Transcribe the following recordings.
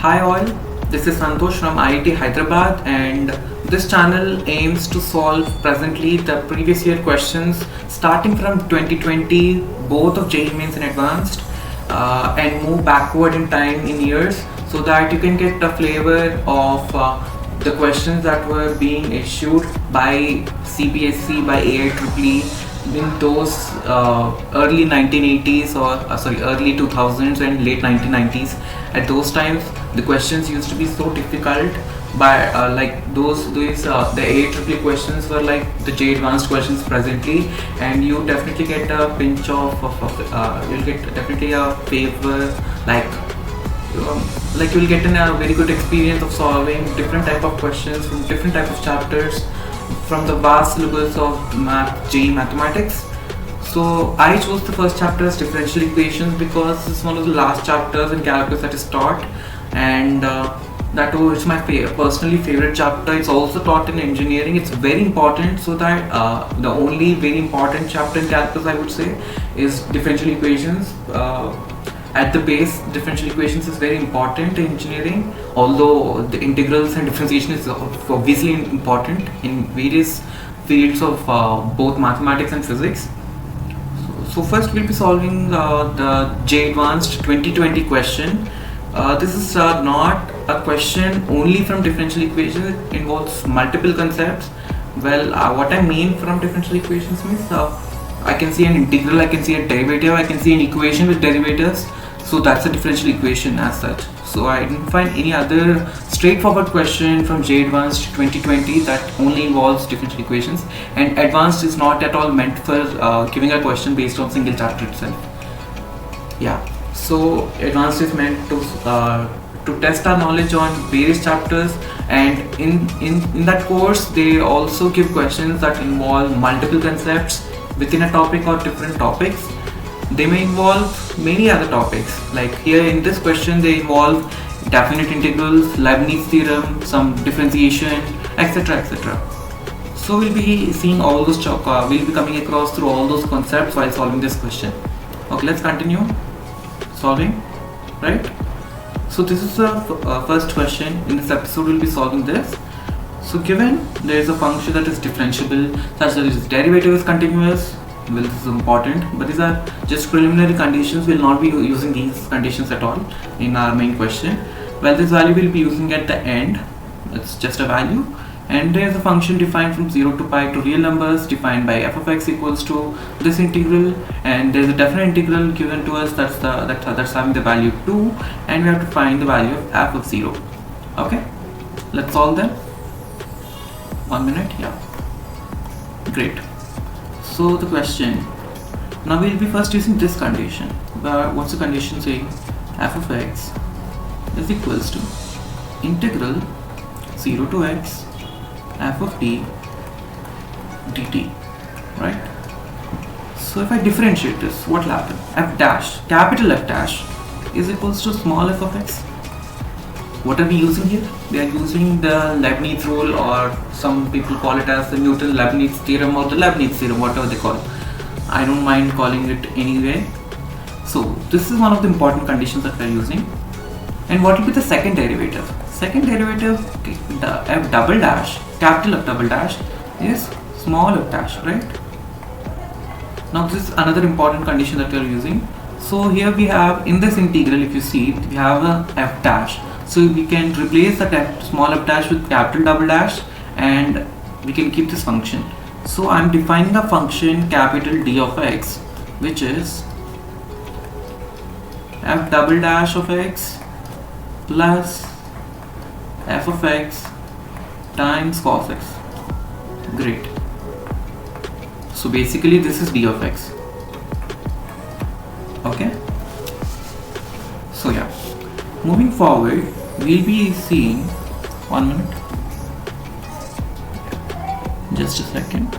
Hi all, this is Santosh from IIT Hyderabad, and this channel aims to solve presently the previous year questions starting from 2020, both of JEE Mains and Advanced, and move backward in time in years so that you can get a flavor of the questions that were being issued by CBSE, by AIEEE in those early 1980s early 2000s and late 1990s. At those times the questions used to be so difficult, but the AIEEE questions were like the JEE Advanced questions presently, and you definitely get a pinch you'll get definitely a favor, you'll get a very good experience of solving different type of questions from different type of chapters from the vast syllabus of JEE Mathematics. So I chose the first chapter as differential equations because it's one of the last chapters in calculus that is taught, and that was my personally favorite chapter. It's also taught in engineering. It's very important, so that the only very important chapter in calculus, I would say, is differential equations. At the base, differential equations is very important in engineering, although the integrals and differentiation is obviously important in various fields of both mathematics and physics. So first we'll be solving the JEE Advanced 2020 question. This is not a question only from differential equations. It involves multiple concepts. Well, what I mean from differential equations means I can see an integral, I can see a derivative, I can see an equation with derivatives. So that's a differential equation as such. So I didn't find any other straightforward question from JEE Advanced 2020 that only involves differential equations. And Advanced is not at all meant for giving a question based on single chapter itself. Yeah. So Advanced is meant to test our knowledge on various chapters, and in that course they also give questions that involve multiple concepts within a topic or different topics. They may involve many other topics, like here in this question they involve definite integrals, Leibniz theorem, some differentiation, etc, etc. So we'll be seeing all those we'll be coming across through all those concepts while solving this question. Okay, let's continue solving, right? So this is the first question. In this episode we'll be solving this. So given there is a function that is differentiable such that its derivative is continuous, well, this is important, but these are just preliminary conditions. We'll not be using these conditions at all in our main question. Well, this value we'll be using at the end. It's just a value, and there is a function defined from 0 to pi to real numbers defined by f of x equals to this integral, and there's a definite integral given to us that's having the value 2, and we have to find the value of f of 0. Okay, let's solve them. 1 minute. Yeah, great. So the question, now we'll be first using this condition. What's the condition saying? F of x is equals to integral 0 to x f of t dt, right? So if I differentiate this, what will happen? F dash, capital F dash, is equals to small f of x. What are we using here? We are using the Leibniz rule, or some people call it as the Newton-Leibniz theorem, or the Leibniz theorem, whatever they call it. I don't mind calling it anyway. So this is one of the important conditions that we are using. And what will be the second derivative? Second derivative, the f double dash, capital F double dash, is small f dash, right? Now this is another important condition that we are using. So here we have, in this integral, if you see, we have a f dash. So we can replace that small f dash with capital double dash, and we can keep this function. So I'm defining a function capital D of x, which is f double dash of x plus f of x times cos x. Great. So basically this is D of x. Okay. So yeah, moving forward, we'll be seeing, 1 minute, just a second,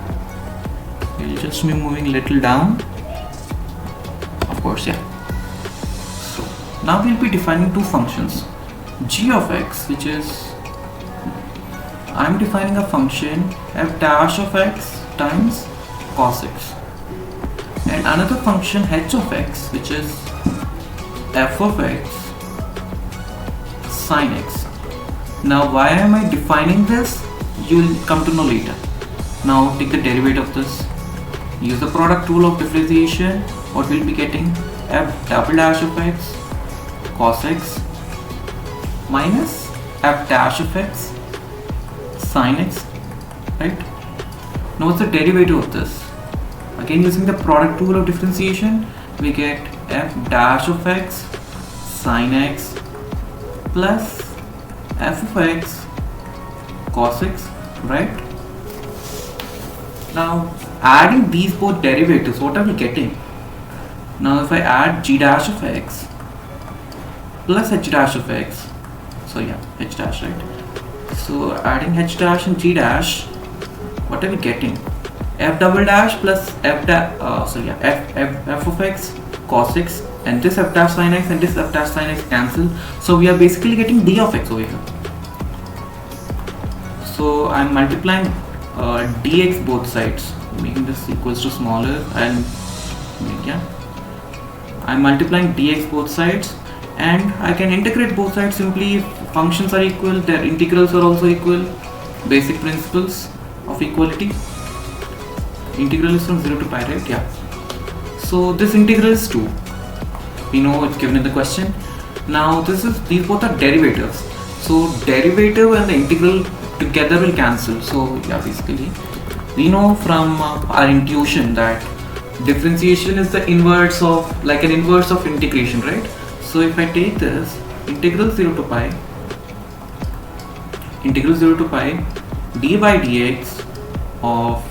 we'll just be moving a little down, of course, yeah. So now we'll be defining two functions, g of x, which is, I'm defining a function f dash of x times cos x, and another function h of x, which is f of x sine x. Now why am I defining this? You'll come to know later. Now take the derivative of this. Use the product rule of differentiation. What we'll be getting? F double dash of x cos x minus f dash of x sine x, right? Now what's the derivative of this? Again, using the product rule of differentiation, we get f dash of x sine x plus f of x cos x, right? Now adding these both derivatives, what are we getting? Now if I add g dash of x plus h dash of x, so yeah, h dash, right? So adding h dash and g dash, what are we getting? F double dash plus f of x cos x, and this f dash sin x and this f dash sin x cancel. So we are basically getting d of x over here. So I'm multiplying dx both sides, making this equals to smaller, and yeah, I'm multiplying dx both sides, and I can integrate both sides simply if functions are equal, their integrals are also equal. Basic principles of equality. Integral is from 0 to pi, right? Yeah. So this integral is 2. We know it's given in the question. Now these both are derivatives. So derivative and the integral together will cancel. So yeah, basically we know from our intuition that differentiation is the inverse of, like an inverse of integration, right? So if I take this integral 0 to pi d by dx of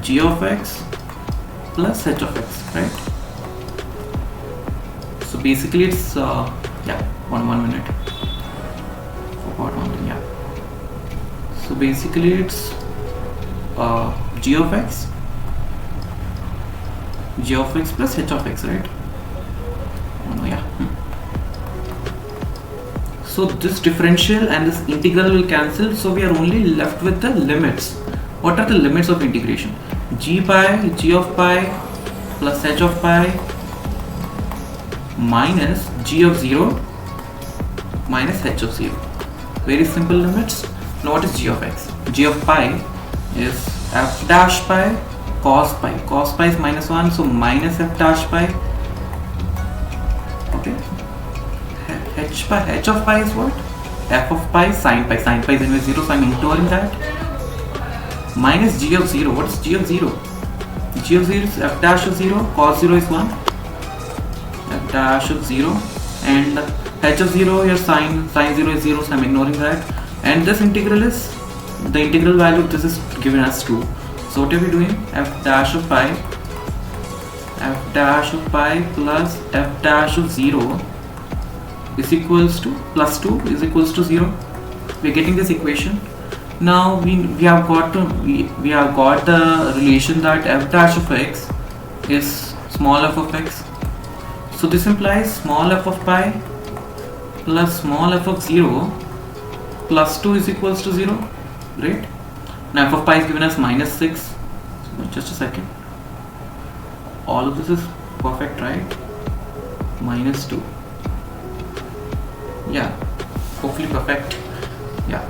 g of x plus h of x, right? So basically it's yeah, one minute, forgot one thing. Yeah, so basically it's g of x plus h of x, right? Oh, yeah. So this differential and this integral will cancel, so we are only left with the limits. What are the limits of integration? G of pi plus h of pi minus g of 0 minus h of 0. Very simple limits. Now what is g of x? G of pi is f dash pi cos pi. Cos pi is minus 1, so minus f dash pi. Okay. H of pi is what? F of pi sin pi. Sin pi is anyway 0, so I'm ignoring that. Minus g of 0. What is g of 0? G of 0 is f dash of 0. Cos 0 is 1. F dash of 0. And h of 0, your sin 0 is 0, so I'm ignoring that. And this integral is, the integral value of this is given as 2. So what are we doing? F dash of pi plus f dash of 0 is equals to plus 2 is equals to 0. We're getting this equation. Now we have got the relation that f dash of x is small f of x. So this implies small f of pi plus small f of 0 plus 2 is equals to 0, right? Now f of pi is given as minus 6. So just a second. All of this is perfect, right? Minus 2. Yeah, hopefully perfect. Yeah.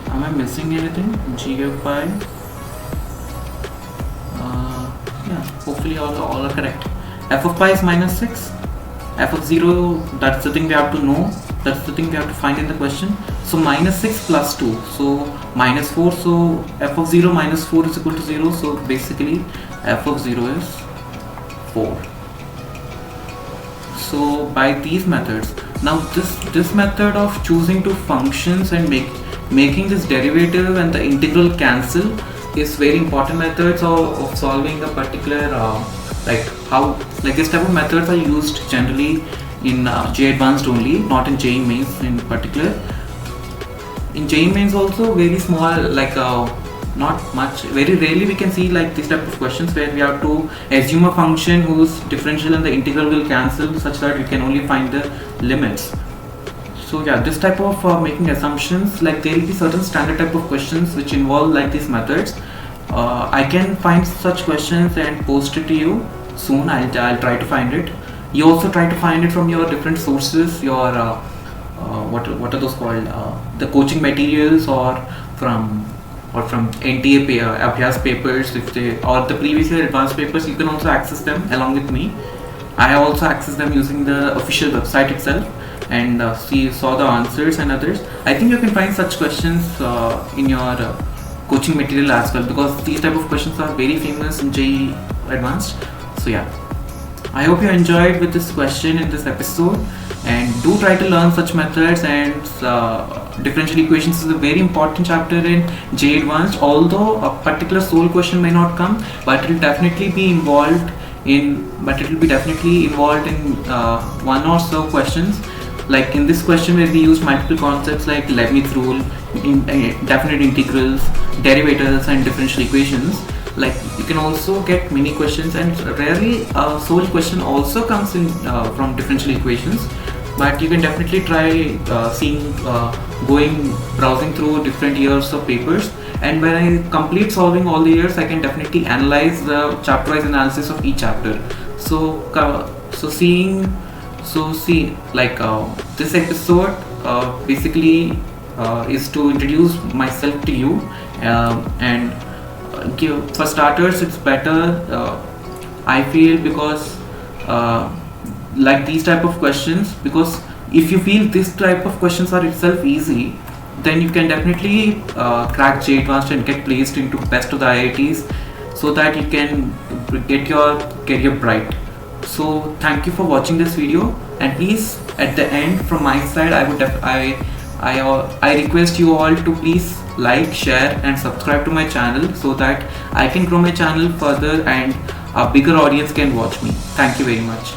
Am I missing anything? G of pi. Yeah, hopefully all are correct. F of pi is minus 6. F of 0, that's the thing we have to know. That's the thing we have to find in the question. So minus 6 plus 2. So minus 4. So f of 0 minus 4 is equal to 0. So basically f of 0 is 4. So by these methods, now this method of choosing two functions and making this derivative and the integral cancel is very important methods of solving a particular this type of methods are used generally in JEE Advanced only, not in JEE Mains in particular. In JEE Mains also very small, not much, very rarely we can see like this type of questions where we have to assume a function whose differential and the integral will cancel such that we can only find the limits. So yeah, this type of making assumptions, like there will be certain standard type of questions which involve like these methods. I can find such questions and post it to you soon. I'll try to find it. You also try to find it from your different sources, your what are those called, the coaching materials, or from NTA Abhyas papers, if they, or the previous year advanced papers, you can also access them along with me. I have also accessed them using the official website itself, and saw the answers and others. I think you can find such questions in your coaching material as well, because these type of questions are very famous in JEE Advanced. So yeah, I hope you enjoyed with this question in this episode, and do try to learn such methods. And differential equations is a very important chapter in JEE Advanced. Although a particular sole question may not come, but it will definitely be involved in one or so questions. Like in this question where we use multiple concepts like Leibniz rule, definite integrals, derivatives, and differential equations. Like you can also get many questions, and rarely a sole question also comes in from differential equations. But you can definitely try browsing through different years of papers. And when I complete solving all the years, I can definitely analyze the chapter-wise analysis of each chapter. This episode basically is to introduce myself to you, and for starters, it's better, I feel, because like these type of questions, because if you feel this type of questions are itself easy, then you can definitely crack JEE Advanced and get placed into best of the IITs, so that you can get your career bright. So thank you for watching this video, and please, at the end, from my side, I request you all to please like, share, and subscribe to my channel, so that I can grow my channel further and a bigger audience can watch me. Thank you very much.